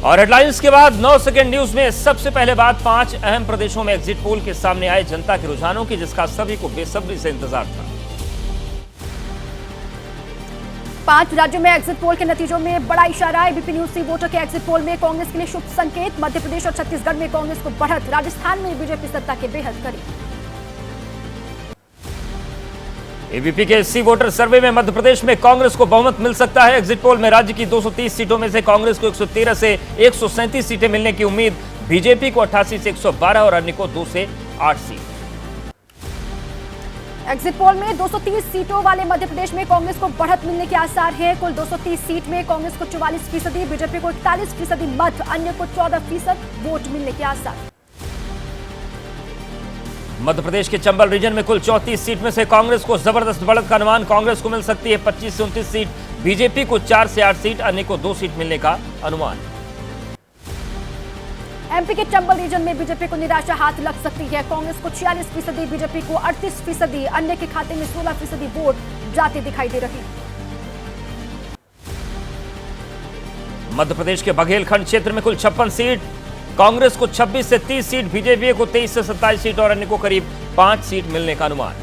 और हेडलाइंस के बाद 9 सेकंड न्यूज में सबसे पहले बात 5 अहम प्रदेशों में एग्जिट पोल के सामने आए जनता के रुझानों की, जिसका सभी को बेसब्री से इंतजार था। 5 राज्यों में एग्जिट पोल के नतीजों में बड़ा इशारा। एबीपी न्यूज सी वोटर के एग्जिट पोल में कांग्रेस के लिए शुभ संकेत। मध्य प्रदेश और छत्तीसगढ़ में कांग्रेस को बढ़त, राजस्थान में बीजेपी सत्ता के बेहद करीब। एबीपी के सी वोटर सर्वे में मध्य प्रदेश में कांग्रेस को बहुमत मिल सकता है। एग्जिट पोल में राज्य की 230 सीटों में से कांग्रेस को 113 से 137 सीटें मिलने की उम्मीद, बीजेपी को 88 से 112 और अन्य को 2 से 8 सीट। एग्जिट पोल में 230 सीटों वाले मध्य प्रदेश में कांग्रेस को बढ़त मिलने के आसार हैं। कुल 230 सीट में कांग्रेस को 44%, बीजेपी को 41% मत, अन्य को 14% वोट मिलने के आसार। मध्य प्रदेश के चंबल रीजन में कुल 34 सीट में से कांग्रेस को जबरदस्त बढ़त का अनुमान। कांग्रेस को मिल सकती है 25 से 29 सीट, बीजेपी को 4 से 8 सीट, अन्य को 2 सीट मिलने का अनुमान। एमपी के चंबल रीजन में बीजेपी को निराशा हाथ लग सकती है। कांग्रेस को 46%, बीजेपी को 38%, अन्य के खाते में 16% वोट जाते दिखाई दे रहे। मध्य प्रदेश के बघेलखंड क्षेत्र में कुल 56 सीट, कांग्रेस को 26 से 30 सीट, बीजेपी को 23 से 27 सीट और अन्य को करीब 5 सीट मिलने का अनुमान।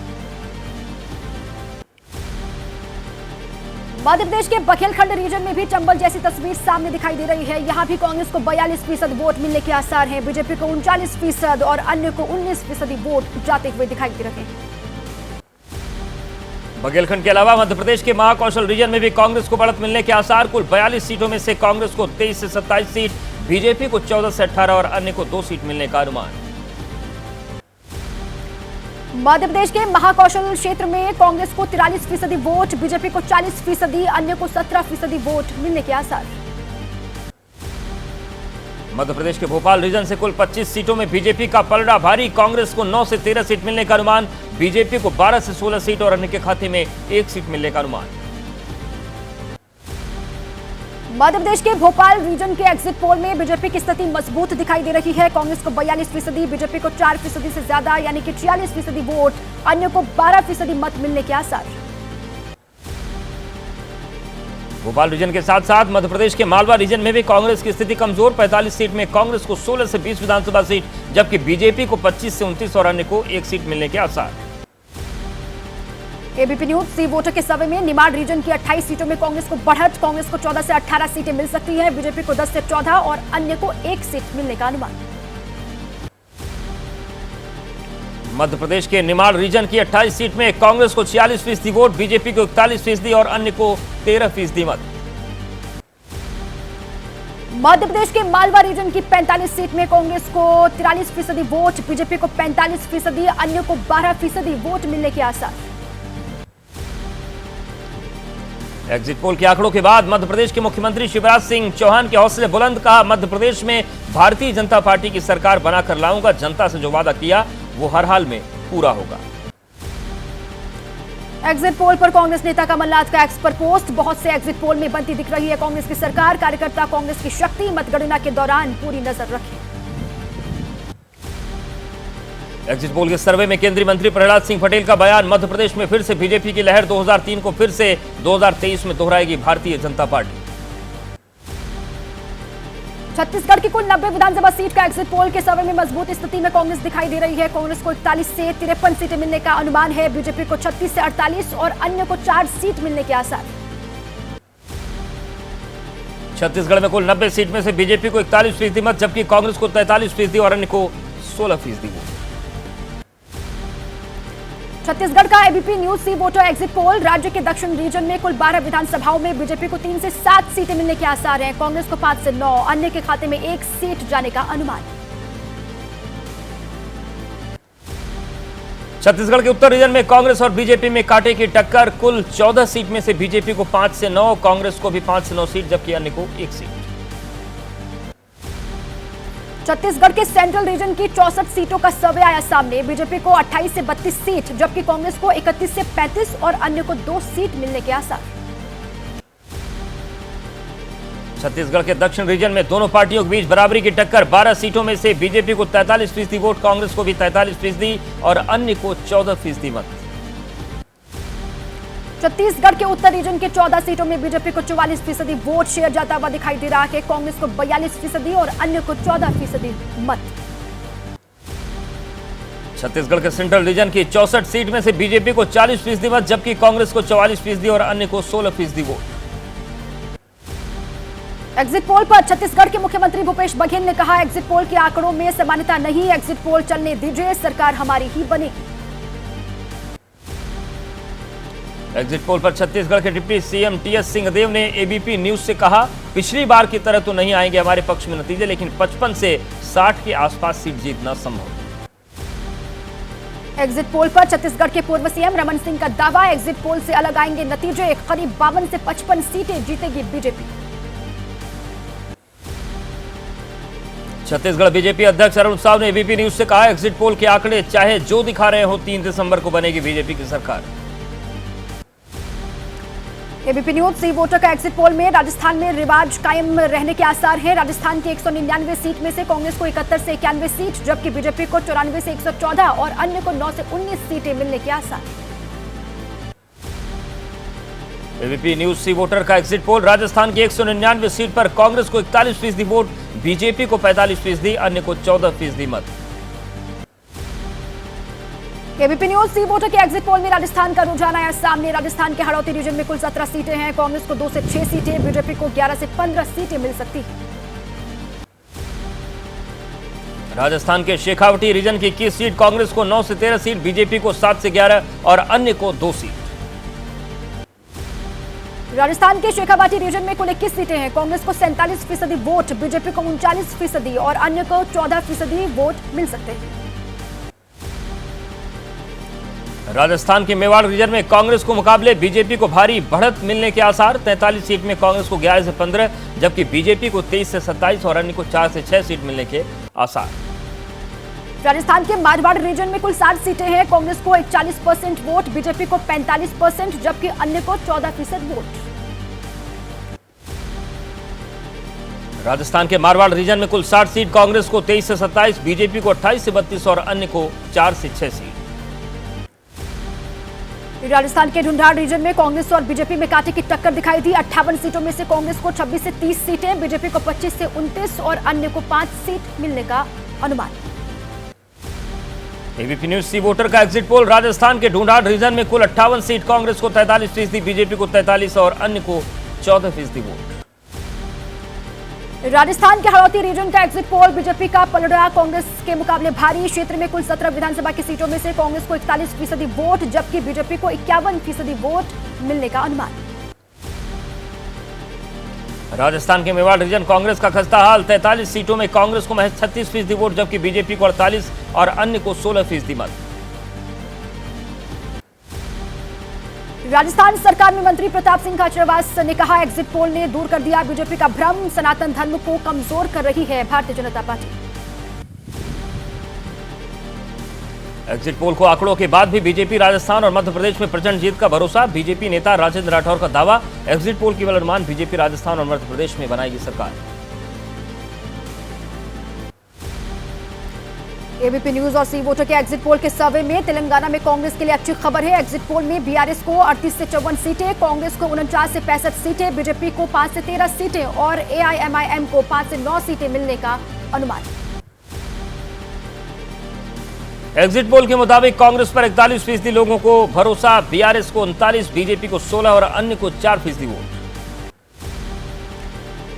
मध्य प्रदेश के बघेलखंड रीजन में भी चंबल जैसी तस्वीर सामने दिखाई दे रही है। यहां भी कांग्रेस को 42% वोट मिलने के आसार हैं, बीजेपी को 39% और अन्य को 19% वोट जाते हुए दिखाई दे रहे हैं। बघेलखंड के अलावा मध्य प्रदेश के महाकौशल रीजन में भी कांग्रेस को बढ़त मिलने के आसार। कुल 42 सीटों में से कांग्रेस को 23 से 27 सीट, बीजेपी को 14 से 18 और अन्य को 2 सीट मिलने का अनुमान। मध्य प्रदेश के महाकौशल क्षेत्र में कांग्रेस को 43% वोट, बीजेपी को 40%, अन्य को 17% वोट मिलने के आसार। मध्य प्रदेश के भोपाल रीजन से कुल 25 सीटों में बीजेपी का पलड़ा भारी। कांग्रेस को 9 से 13 सीट मिलने का अनुमान, बीजेपी को 12 से 16 सीट और अन्य के खाते में 1 सीट मिलने का अनुमान। मध्य प्रदेश के भोपाल रीजन के एग्जिट पोल में बीजेपी की स्थिति मजबूत दिखाई दे रही है। कांग्रेस को 42%, बीजेपी को 4% से ज्यादा यानी कि 46% वोट, अन्य को 12% मत मिलने के आसार। भोपाल रीजन के साथ साथ मध्य प्रदेश के मालवा रीजन में भी कांग्रेस की स्थिति कमजोर। 45 सीट में कांग्रेस को 16 से 20 विधानसभा सीट, जबकि बीजेपी को 25 से 29 और अन्य को 1 सीट मिलने के आसार। एबीपी न्यूज सी वोटर के सर्वे में निमाड़ रीजन की 28 सीटों में कांग्रेस को बढ़त। कांग्रेस को 14 से 18 सीटें मिल सकती हैं, बीजेपी को 10 से 14 और अन्य को 1 सीट मिलने का अनुमान। मध्य प्रदेश के निमाड़ रीजन की 28 सीट में कांग्रेस को 46% वोट, बीजेपी को 41% और अन्य को 13% मत। मध्य प्रदेश के मालवा रीजन की 45 सीट में कांग्रेस को 43% वोट, बीजेपी को 45%, अन्य को 12% वोट मिलने के आसार। एग्जिट पोल के आंकड़ों के बाद मध्य प्रदेश के मुख्यमंत्री शिवराज सिंह चौहान के हौसले बुलंद। कहा, मध्य प्रदेश में भारतीय जनता पार्टी की सरकार बनाकर लाऊंगा, जनता से जो वादा किया वो हर हाल में पूरा होगा। एग्जिट पोल पर कांग्रेस नेता कमलनाथ का एक्स पर पोस्ट। बहुत से एग्जिट पोल में बनती दिख रही है कांग्रेस की सरकार, कार्यकर्ता कांग्रेस की शक्ति, मतगणना के दौरान पूरी नजर रखें। एग्जिट पोल के सर्वे में केंद्रीय मंत्री प्रहलाद सिंह पटेल का बयान। मध्य प्रदेश में फिर से बीजेपी की लहर, 2003 को फिर से 2023 में दोहराएगी भारतीय जनता पार्टी। छत्तीसगढ़ की कुल 90 विधानसभा सीट का एग्जिट पोल के सर्वे में मजबूत स्थिति में कांग्रेस दिखाई दे रही है। कांग्रेस को 41 से 53 सीटें मिलने का अनुमान है, बीजेपी को 36 से 48 और अन्य को 4 सीट मिलने के आसार। छत्तीसगढ़ में कुल 90 सीट में से बीजेपी को 41% मत, जबकि कांग्रेस को 43% और अन्य को 16% वोट। छत्तीसगढ़ का एबीपी न्यूज सी वोटर एग्जिट पोल। राज्य के दक्षिण रीजन में कुल 12 विधानसभाओं में बीजेपी को 3 से 7 सीटें मिलने के आसार हैं, कांग्रेस को 5 से 9, अन्य के खाते में 1 सीट जाने का अनुमान। छत्तीसगढ़ के उत्तर रीजन में कांग्रेस और बीजेपी में कांटे की टक्कर। कुल 14 सीट में से बीजेपी को 5 से 9, कांग्रेस को भी 5 से 9 सीट, जबकि अन्य को 1 सीट। छत्तीसगढ़ के सेंट्रल रीजन की 64 सीटों का सर्वे आया सामने। बीजेपी को 28 से 32 सीट, जबकि कांग्रेस को 31 से 35 और अन्य को 2 सीट मिलने के आसार। छत्तीसगढ़ के दक्षिण रीजन में दोनों पार्टियों के बीच बराबरी की टक्कर। 12 सीटों में से बीजेपी को 43% वोट, कांग्रेस को भी 43% और अन्य को 14% मत। छत्तीसगढ़ के उत्तर रीजन के 14 सीटों में बीजेपी को 44% वोट शेयर जाता हुआ दिखाई दे रहा है। कांग्रेस को 42% और अन्य को 14% मत। छत्तीसगढ़ के सेंट्रल रीजन की 64 सीट में से बीजेपी को 40% मत, जबकि कांग्रेस को 44% और अन्य को 16% वोट। एग्जिट पोल पर छत्तीसगढ़ के मुख्यमंत्री भूपेश बघेल ने कहा, एग्जिट पोल के आंकड़ों में समानता नहीं, एग्जिट पोल चलने दीजिए, सरकार हमारी ही बनेगी। एग्जिट पोल पर छत्तीसगढ़ के डिप्टी सीएम टीएस सिंहदेव ने एबीपी न्यूज से कहा, पिछली बार की तरह तो नहीं आएंगे हमारे पक्ष में नतीजे, लेकिन 55 से 60 के आसपास सीट जीतना संभव। एग्जिट पोल पर छत्तीसगढ़ के पूर्व सीएम रमन सिंह का दावा, एग्जिट पोल से अलग आएंगे नतीजे, करीब 52 से 55 सीटें जीतेगी बीजेपी। छत्तीसगढ़ बीजेपी अध्यक्ष अरुण साव ने एबीपी न्यूज से कहा, एग्जिट पोल के आंकड़े चाहे जो दिखा रहे हो, 3 दिसंबर को बनेगी बीजेपी की सरकार। एबीपी न्यूज सी वोटर का एग्जिट पोल में राजस्थान में रिवाज कायम रहने के आसार हैं। राजस्थान की 199 सीट में से कांग्रेस को 71 से 91 सीट, जबकि बीजेपी को 94 से 114 और अन्य को 9 से 19 सीटें मिलने के आसार। एबीपी न्यूज सी वोटर का एग्जिट पोल, राजस्थान की 199 सीट पर कांग्रेस को 41% वोट, बीजेपी को 45%, अन्य को 14% मत। एबीपी न्यूज सी वोटर के एग्जिट पोल में राजस्थान का रुझान आया सामने। राजस्थान के हड़ौती रीजन में कुल 17 सीटें हैं, कांग्रेस को 2 से 6 सीटें, बीजेपी को 11 से 15 सीटें मिल सकती हैं। राजस्थान के शेखावटी रीजन की 21 सीट, कांग्रेस को 9 से 13 सीट, बीजेपी को 7 से 11 और अन्य को 2 सीट। राजस्थान के शेखावाटी रीजन में कुल 21 सीटें हैं, कांग्रेस को 47% वोट, बीजेपी को 39% और अन्य को 14% वोट मिल सकते हैं। राजस्थान के मेवाड़ रीजन में कांग्रेस को मुकाबले बीजेपी को भारी बढ़त मिलने के आसार, 43 सीट में कांग्रेस को 11 से 15, जबकि बीजेपी को 23 से 27 और अन्य को 4 से 6 सीट मिलने के आसार। राजस्थान के मारवाड़ रीजन में कुल 60 सीटें हैं, कांग्रेस को 41% वोट, बीजेपी को 45%, जबकि अन्य को 14% वोट। राजस्थान के मारवाड़ रीजन में कुल 60 सीट, कांग्रेस को 23 से 27, बीजेपी को 28 से 32 और अन्य को 4 से 6 सीट। राजस्थान के ढूंढाड़ रीजन में कांग्रेस और बीजेपी में कांटे की टक्कर दिखाई दी। 58 सीटों में से कांग्रेस को 26 से 30 सीटें, बीजेपी को 25 से 29 और अन्य को 5 सीट मिलने का अनुमान। एबीपी न्यूज सी वोटर का एग्जिट पोल, राजस्थान के ढूंढाड़ रीजन में कुल 58 सीट, कांग्रेस को 43%, बीजेपी को 43 और अन्य को 14% वोट। राजस्थान के हड़ौती रीजन का एग्जिट पोल, बीजेपी का पलड़ा कांग्रेस के मुकाबले भारी। क्षेत्र में कुल 17 विधानसभा की सीटों में से कांग्रेस को 41% वोट, जबकि बीजेपी को 51% वोट मिलने का अनुमान। राजस्थान के मेवाड़ रीजन कांग्रेस का खस्ता हाल, 43 सीटों में कांग्रेस को महज 36% वोट, जबकि बीजेपी को 48 और अन्य को 16% मत। राजस्थान सरकार में मंत्री प्रताप सिंह खाचरियावास ने कहा, एग्जिट पोल ने दूर कर दिया बीजेपी का भ्रम, सनातन धर्म को कमजोर कर रही है Bharatiya Janata party. Exit poll को आंकड़ों के बाद भी बीजेपी राजस्थान और मध्य प्रदेश में प्रचंड जीत का भरोसा, बीजेपी नेता राजेंद्र राठौर का दावा, एग्जिट पोल केवल अनुमान, बीजेपी राजस्थान और मध्य प्रदेश में बनाएगी सरकार। एबीपी न्यूज और सी वोटर के एग्जिट पोल के सर्वे में तेलंगाना में कांग्रेस के लिए अच्छी खबर है। एग्जिट पोल में बीआरएस को 38 से 54 सीटें, कांग्रेस को 49 से 65 सीटें, बीजेपी को 5 से 13 सीटें और एआईएमआईएम को 5 से 9 सीटें मिलने का अनुमान। एग्जिट पोल के मुताबिक कांग्रेस पर 41% लोगों को भरोसा, बीआरएस को 39, बीजेपी को 16 और अन्य को 4% वोट।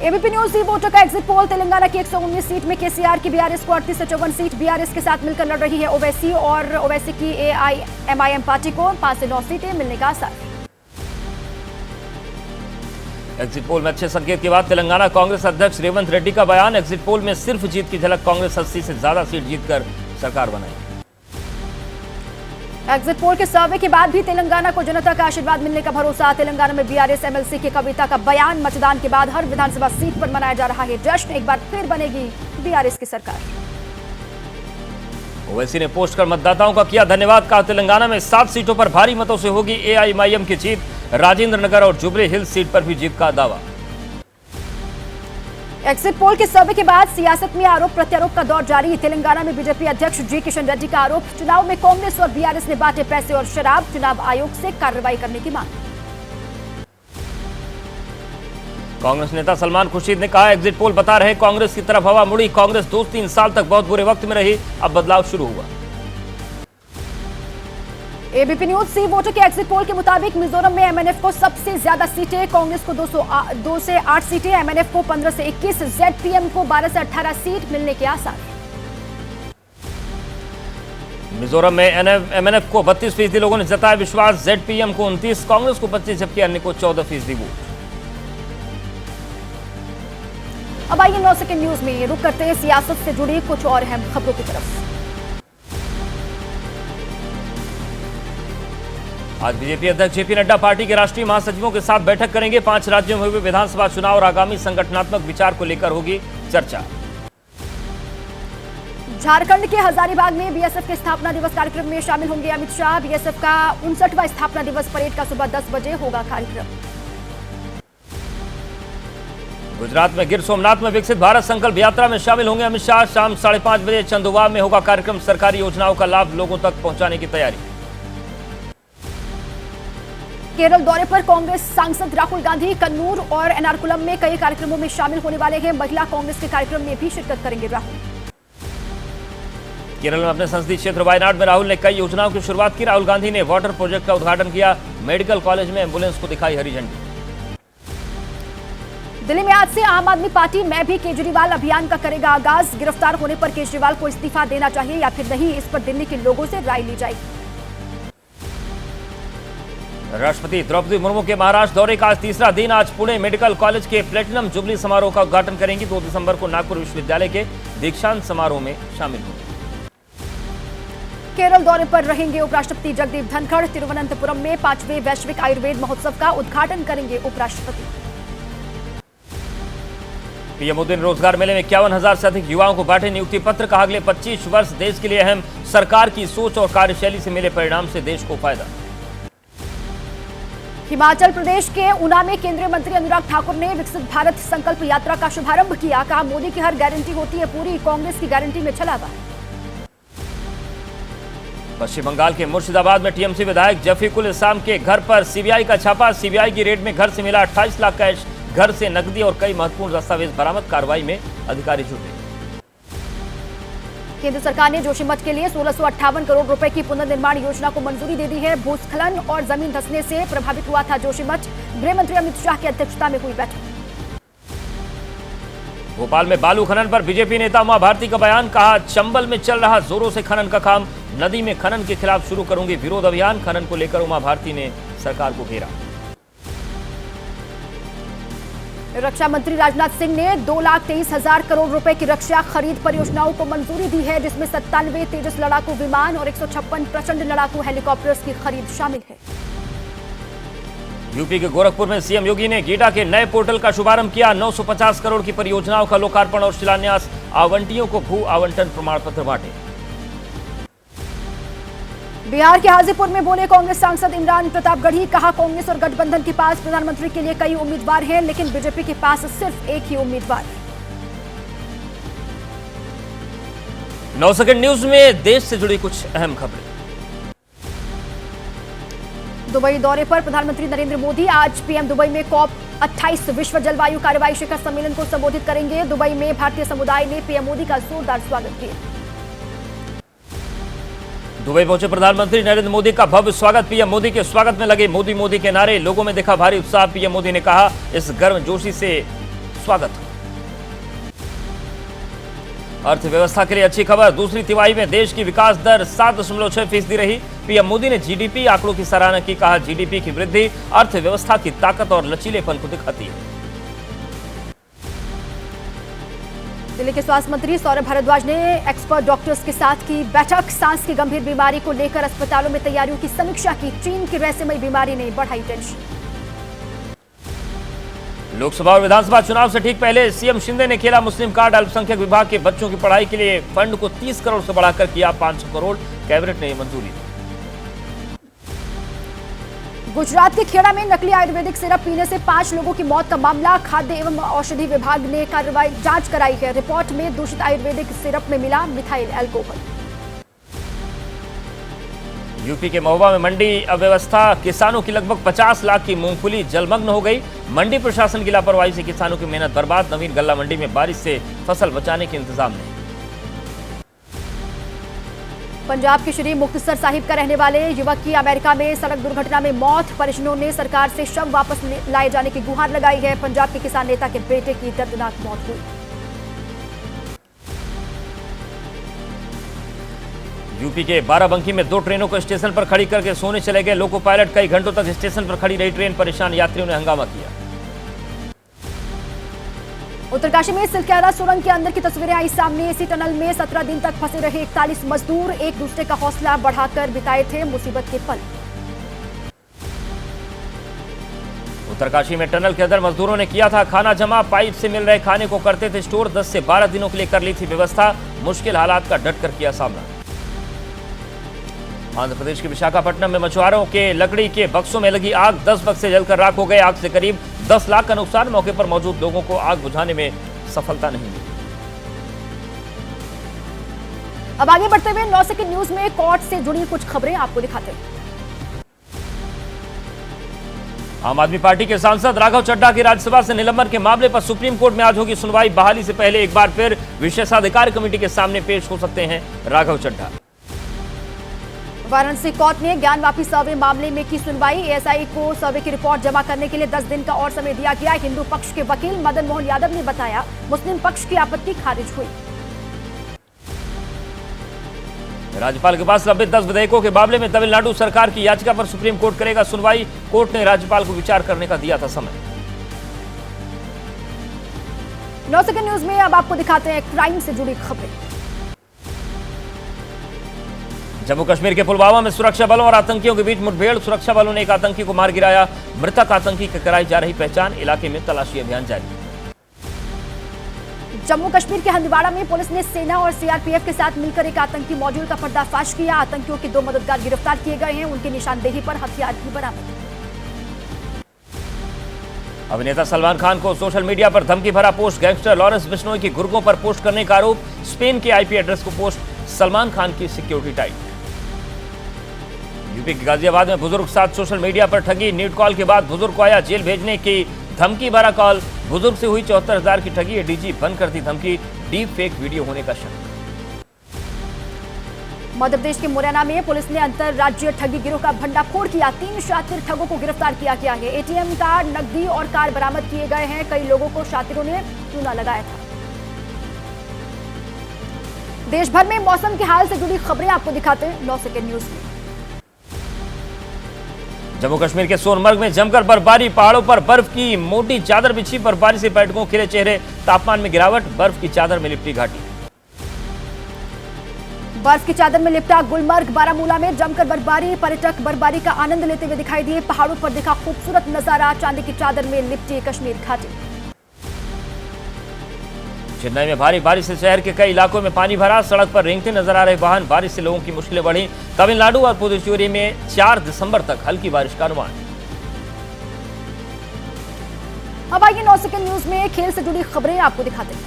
एबीपी न्यूज सी वोटर का एग्जिट पोल, तेलंगाना की 119 सीट में केसीआर की बीआरएस को 38 से 54 सीट, बीआरएस के साथ मिलकर लड़ रही है ओवैसी और ओवैसी की एआईएमआईएम पार्टी को 5 से 9 सीटें मिलने का आसार। एग्जिट पोल में अच्छे संकेत के बाद तेलंगाना कांग्रेस अध्यक्ष रेवंत रेड्डी का बयान, एग्जिट पोल में सिर्फ जीत की झलक, कांग्रेस 80 से ज्यादा सीट जीतकर सरकार बनाएगी। एग्जिट पोल के सर्वे के बाद भी तेलंगाना को जनता का आशीर्वाद मिलने का भरोसा, तेलंगाना में बीआरएस एमएलसी की कविता का बयान, मतदान के बाद हर विधानसभा सीट पर मनाया जा रहा है जश्न, एक बार फिर बनेगी बीआरएस की सरकार। ओवैसी ने पोस्ट कर मतदाताओं का किया धन्यवाद, कहा तेलंगाना में 7 सीटों पर भारी मतों से होगी एआईएमआईएम की जीत, राजेंद्र नगर और जुबली हिल्स सीट पर भी जीत का दावा। एग्जिट पोल के सर्वे के बाद सियासत में आरोप प्रत्यारोप का दौर जारी, तेलंगाना में बीजेपी अध्यक्ष जी किशन रेड्डी का आरोप, चुनाव में कांग्रेस और बीआरएस ने बांटे पैसे और शराब, चुनाव आयोग से कार्रवाई करने की मांग। कांग्रेस नेता सलमान खुर्शीद ने कहा, एग्जिट पोल बता रहे कांग्रेस की तरफ हवा मुड़ी। कांग्रेस 2-3 साल तक बहुत बुरे वक्त में रही, अब बदलाव शुरू हुआ। एबीपी न्यूज सी वोटर के एग्जिट पोल के मुताबिक मिजोरम में एमएनएफ को सबसे ज्यादा सीटें, कांग्रेस को 202 से 8 सीटें, एमएनएफ को 15 से 21, जेडपीएम को 12 से 18 सीट मिलने के आसार। मिजोरम में एमएनएफ को 32% लोगों ने जताया विश्वास, जेडपीएम को 29, कांग्रेस को 25 जबकि अन्य को 14% वोट। अब आइए 9 सेकंड न्यूज में रुक करते हैं सियासत से जुड़ी कुछ और अहम खबरों की तरफ। आज बीजेपी अध्यक्ष जेपी नड्डा पार्टी के राष्ट्रीय महासचिवों के साथ बैठक करेंगे। 5 राज्यों में हुए विधानसभा चुनाव और आगामी संगठनात्मक विचार को लेकर होगी चर्चा। झारखंड के हजारीबाग में बीएसएफ के स्थापना दिवस कार्यक्रम में शामिल होंगे अमित शाह। बीएसएफ का 59वां स्थापना दिवस परेड का सुबह 10 बजे होगा कार्यक्रम। गुजरात में गिर सोमनाथ में विकसित भारत संकल्प यात्रा में शामिल होंगे अमित शाह। शाम 5:30 बजे चंदुवा में होगा कार्यक्रम। सरकारी योजनाओं का लाभ लोगों तक पहुंचाने की तैयारी। केरल दौरे पर कांग्रेस सांसद राहुल गांधी कन्नूर और एर्नाकुलम में कई कार्यक्रमों में शामिल होने वाले हैं। महिला कांग्रेस के कार्यक्रम में भी शिरकत करेंगे राहुल। केरल में अपने संसदीय क्षेत्र वायनाड में राहुल ने कई योजनाओं की शुरुआत की। राहुल गांधी ने वाटर प्रोजेक्ट का उद्घाटन किया। मेडिकल कॉलेज में एम्बुलेंस को दिखाई हरी झंडी। दिल्ली में आज से आम आदमी पार्टी मैं भी केजरीवाल अभियान का करेगा आगाज। गिरफ्तार होने पर केजरीवाल को इस्तीफा देना चाहिए या फिर नहीं, इस पर दिल्ली के लोगों से राय ली जाएगी। राष्ट्रपति द्रौपदी मुर्मू के महाराष्ट्र दौरे का आज तीसरा दिन। आज पुणे मेडिकल कॉलेज के प्लेटिनम जुबली समारोह का उद्घाटन करेंगी। 2 दिसंबर को नागपुर विश्वविद्यालय के दीक्षांत समारोह में शामिल होंगे। केरल दौरे पर रहेंगे उपराष्ट्रपति जगदीप धनखड़। तिरुवनंतपुरम में 5वें वैश्विक आयुर्वेद महोत्सव का उद्घाटन करेंगे उपराष्ट्रपति। पीएम मोदी ने रोजगार मेले में 51,000 से अधिक युवाओं को बांटे नियुक्ति पत्र। कहा, अगले 25 वर्ष देश के लिए अहम। सरकार की सोच और कार्यशैली से मिले परिणाम से देश को फायदा। हिमाचल प्रदेश के ऊना में केंद्रीय मंत्री अनुराग ठाकुर ने विकसित भारत संकल्प यात्रा का शुभारंभ किया। कहा, मोदी की हर गारंटी होती है पूरी, कांग्रेस की गारंटी में छलावा। पश्चिम बंगाल के मुर्शिदाबाद में टीएमसी विधायक जफीकुल इस्लाम के घर पर सीबीआई का छापा। सीबीआई की रेड में घर से मिला 28 लाख कैश, घर से नकदी और कई महत्वपूर्ण दस्तावेज बरामद। कार्रवाई में अधिकारी जुटे। केंद्र सरकार ने जोशीमठ के लिए 1658 करोड़ रुपए की पुनर्निर्माण योजना को मंजूरी दे दी है। भूस्खलन और जमीन धंसने से प्रभावित हुआ था जोशीमठ। गृह मंत्री अमित शाह की अध्यक्षता में हुई बैठक। भोपाल में बालू खनन पर बीजेपी नेता उमा भारती का बयान। कहा, चंबल में चल रहा जोरों से खनन का काम, नदी में खनन के खिलाफ शुरू करूंगी विरोध अभियान। खनन को लेकर उमा भारती ने सरकार को घेरा। रक्षा मंत्री राजनाथ सिंह ने 2,23,000 करोड़ रुपए की रक्षा खरीद परियोजनाओं को मंजूरी दी है, जिसमें 97 तेजस लड़ाकू विमान और 156 प्रचंड लड़ाकू हेलीकॉप्टर्स की खरीद शामिल है। यूपी के गोरखपुर में सीएम योगी ने गीटा के नए पोर्टल का शुभारंभ किया। 950 करोड़ की परियोजनाओं का लोकार्पण और शिलान्यास। आवंटियों को भू आवंटन प्रमाण पत्र बांटे। बिहार के हाजीपुर में बोले कांग्रेस सांसद इमरान प्रतापगढ़ी। कहा, कांग्रेस और गठबंधन के पास प्रधानमंत्री के लिए कई उम्मीदवार हैं, लेकिन बीजेपी के पास सिर्फ एक ही उम्मीदवार। 9 सेकंड न्यूज में देश से जुड़ी कुछ अहम खबरें। दुबई दौरे पर प्रधानमंत्री नरेंद्र मोदी आज पीएम दुबई में COP 28 विश्व जलवायु कार्रवाई शिखर सम्मेलन को संबोधित करेंगे। दुबई में भारतीय समुदाय ने पीएम मोदी का जोरदार स्वागत किया। दुबई पहुंचे प्रधानमंत्री नरेंद्र मोदी का भव्य स्वागत। पीएम मोदी के स्वागत में लगे मोदी मोदी के नारे। लोगों में दिखा भारी उत्साह। पीएम मोदी ने कहा, इस गर्मजोशी से स्वागत हो। अर्थव्यवस्था के लिए अच्छी खबर। दूसरी तिमाही में देश की विकास दर 7.6% रही। पीएम मोदी ने जीडीपी आंकड़ों की सराहना की। कहा, जीडीपी की वृद्धि अर्थव्यवस्था की ताकत और लचीलेपन को दिखाती है। दिल्ली के स्वास्थ्य मंत्री सौरभ भारद्वाज ने एक्सपर्ट डॉक्टर्स के साथ की बैठक। सांस की गंभीर बीमारी को लेकर अस्पतालों में तैयारियों की समीक्षा की। चीन की रहस्यमयी बीमारी ने बढ़ाई टेंशन। लोकसभा और विधानसभा चुनाव से ठीक पहले सीएम शिंदे ने खेला मुस्लिम कार्ड। अल्पसंख्यक विभाग के बच्चों की पढ़ाई के लिए फंड को 30 करोड़ से बढ़ाकर किया 500 करोड़। कैबिनेट ने मंजूरी दी। गुजरात के खेड़ा में नकली आयुर्वेदिक सिरप पीने से 5 लोगों की मौत का मामला। खाद्य एवं औषधि विभाग ने कार्रवाई जांच कराई है। रिपोर्ट में दूषित आयुर्वेदिक सिरप में मिला मिथाइल अल्कोहल। यूपी के महोबा में मंडी अव्यवस्था, किसानों की लगभग 50 लाख की मूंगफली जलमग्न हो गई। मंडी प्रशासन की लापरवाही से किसानों की मेहनत बर्बाद। नवीन गल्ला मंडी में बारिश से फसल बचाने के इंतजाम नहीं। पंजाब के श्री मुक्तसर साहिब का रहने वाले युवक की अमेरिका में सड़क दुर्घटना में मौत। परिजनों ने सरकार से शव वापस लाए जाने की गुहार लगाई है। पंजाब के किसान नेता के बेटे की दर्दनाक मौत हुई। यूपी के बाराबंकी में 2 ट्रेनों को स्टेशन पर खड़ी करके सोने चले गए लोको पायलट। कई घंटों तक स्टेशन पर खड़ी रही ट्रेन। परेशान यात्रियों ने हंगामा किया। उत्तरकाशी में सिलक्यारा सुरंग के अंदर की तस्वीरें आई सामने। इसी टनल में 17 दिन तक फंसे रहे 41 मजदूर एक दूसरे का हौसला बढ़ाकर बिताए थे मुसीबत के पल। उत्तरकाशी में टनल के अंदर मजदूरों ने किया था खाना जमा। पाइप से मिल रहे खाने को करते थे स्टोर। 10 से 12 दिनों के लिए कर ली थी व्यवस्था। मुश्किल हालात का डटकर किया सामना। आंध्र प्रदेश के विशाखापट्टनम में मछुआरों के लकड़ी के बक्सों में लगी आग। 10 बक्से जलकर राख हो गए। आग से करीब 10 लाख का नुकसान। मौके पर मौजूद लोगों को आग बुझाने में सफलता नहीं मिली। अब आगे बढ़ते हुए 9 सेकंड न्यूज में कोर्ट से जुड़ी कुछ खबरें आपको दिखाते हैं। आम आदमी पार्टी के सांसद राघव चड्ढा की राज्यसभा से निलंबन के मामले पर सुप्रीम कोर्ट में आज होगी सुनवाई। बहाली से पहले एक बार फिर विशेषाधिकार कमेटी के सामने पेश हो सकते हैं राघव चड्ढा। वाराणसी कोर्ट ने ज्ञानवापी सर्वे मामले में की सुनवाई। एएसआई को सर्वे की रिपोर्ट जमा करने के लिए 10 दिन का और समय दिया गया। हिंदू पक्ष के वकील मदन मोहन यादव ने बताया मुस्लिम पक्ष की आपत्ति खारिज हुई। राज्यपाल के पास लंबित 10 विधेयकों के मामले में तमिलनाडु सरकार की याचिका पर सुप्रीम कोर्ट करेगा सुनवाई। कोर्ट ने राज्यपाल को विचार करने का दिया था समय। 9 सेकंड न्यूज में अब आपको दिखाते हैं क्राइम से जुड़ी खबरें। जम्मू कश्मीर के पुलवामा में सुरक्षा बलों और आतंकियों के बीच मुठभेड़। सुरक्षा बलों ने एक आतंकी को मार गिराया। मृतक आतंकी की कराई जा रही पहचान। इलाके में तलाशी अभियान जारी। जम्मू कश्मीर के हंदवाड़ा में पुलिस ने सेना और सीआरपीएफ के साथ मिलकर एक आतंकी मॉड्यूल का पर्दाफाश किया। आतंकियों के 2 मददगार गिरफ्तार किए गए हैं। उनकी निशानदेही पर हथियार भी बरामद। अभिनेता सलमान खान को सोशल मीडिया पर धमकी भरा पोस्ट। गैंगस्टर लॉरेंस बिश्नोई की गुर्गों पर पोस्ट करने का आरोप। स्पेन के आईपी एड्रेस को पोस्ट। सलमान खान की सिक्योरिटी टाइट। यूपी के गाजियाबाद में बुजुर्ग साथ सोशल मीडिया पर ठगी। न्यूड कॉल के बाद बुजुर्ग को आया जेल भेजने की धमकी भरा कॉल। बुजुर्ग से हुई 74,000 की ठगी। एडीजी बंद कर दी धमकी। डीप फेक वीडियो होने का शक। मध्य प्रदेश के मुरैना में पुलिस ने अंतरराज्यीय ठगी गिरोह का भंडाफोड़ किया। 3 शातिर ठगों को गिरफ्तार किया गया है। एटीएम कार्ड, नकदी और कार बरामद किए गए हैं। कई लोगों को शातिरों ने चूना लगाया था। देश भर में मौसम के हाल से जुड़ी खबरें आपको दिखाते हैं 9 सेकंड न्यूज में। जम्मू कश्मीर के सोनमर्ग में जमकर बर्फबारी। पहाड़ों पर बर्फ की मोटी चादर बिछी। बर्फबारी से पर्यटकों खिले चेहरे। तापमान में गिरावट। बर्फ की चादर में लिपटी घाटी। बर्फ की चादर में लिपटा गुलमर्ग। बारामूला में जमकर बर्फबारी। पर्यटक बर्फबारी का आनंद लेते हुए दिखाई दिए। पहाड़ों पर दिखा खूबसूरत नजारा। चांदी की चादर में लिपटी कश्मीर घाटी। चेन्नई में भारी बारिश से शहर के कई इलाकों में पानी भरा। सड़क पर रेंगते नजर आ रहे वाहन। बारिश से लोगों की मुश्किलें बढ़ी। तमिलनाडु और पुदुचेरी में 4 दिसंबर तक हल्की बारिश का अनुमान। अब आइए 9 सेकंड न्यूज में खेल से जुड़ी खबरें आपको दिखाते हैं।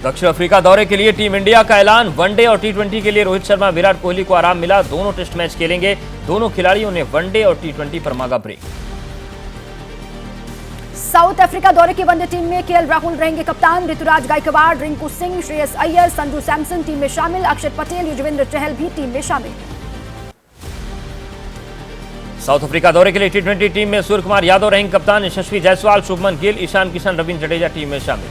दक्षिण अफ्रीका दौरे के लिए टीम इंडिया का ऐलान। वनडे और टी20 के लिए रोहित शर्मा, विराट कोहली को आराम मिला। दोनों टेस्ट मैच खेलेंगे। दोनों खिलाड़ियों ने वनडे और टी20 पर मांगा ब्रेक। साउथ अफ्रीका दौरे की वनडे टीम में केएल राहुल रहेंगे कप्तान। ऋतुराज गायकवाड़, रिंकू सिंह, श्रेयस अय्यर, संजू सैमसन टीम में शामिल। अक्षर पटेल, युजवेंद्र चहल भी टीम में शामिल। साउथ अफ्रीका दौरे के लिए टी20 टीम में सूर्य कुमार यादव रहेंगे कप्तान। यशस्वी जायसवाल, शुभमन गिल, ईशान किशन, रविंद्र जडेजा टीम में शामिल।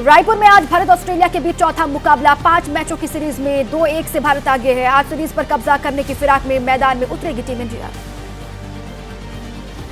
रायपुर में आज भारत ऑस्ट्रेलिया के बीच चौथा मुकाबला। 5 मैचों की सीरीज में 2-1 से भारत आगे है। आज सीरीज पर कब्जा करने की फिराक में मैदान में उतरेगी टीम इंडिया।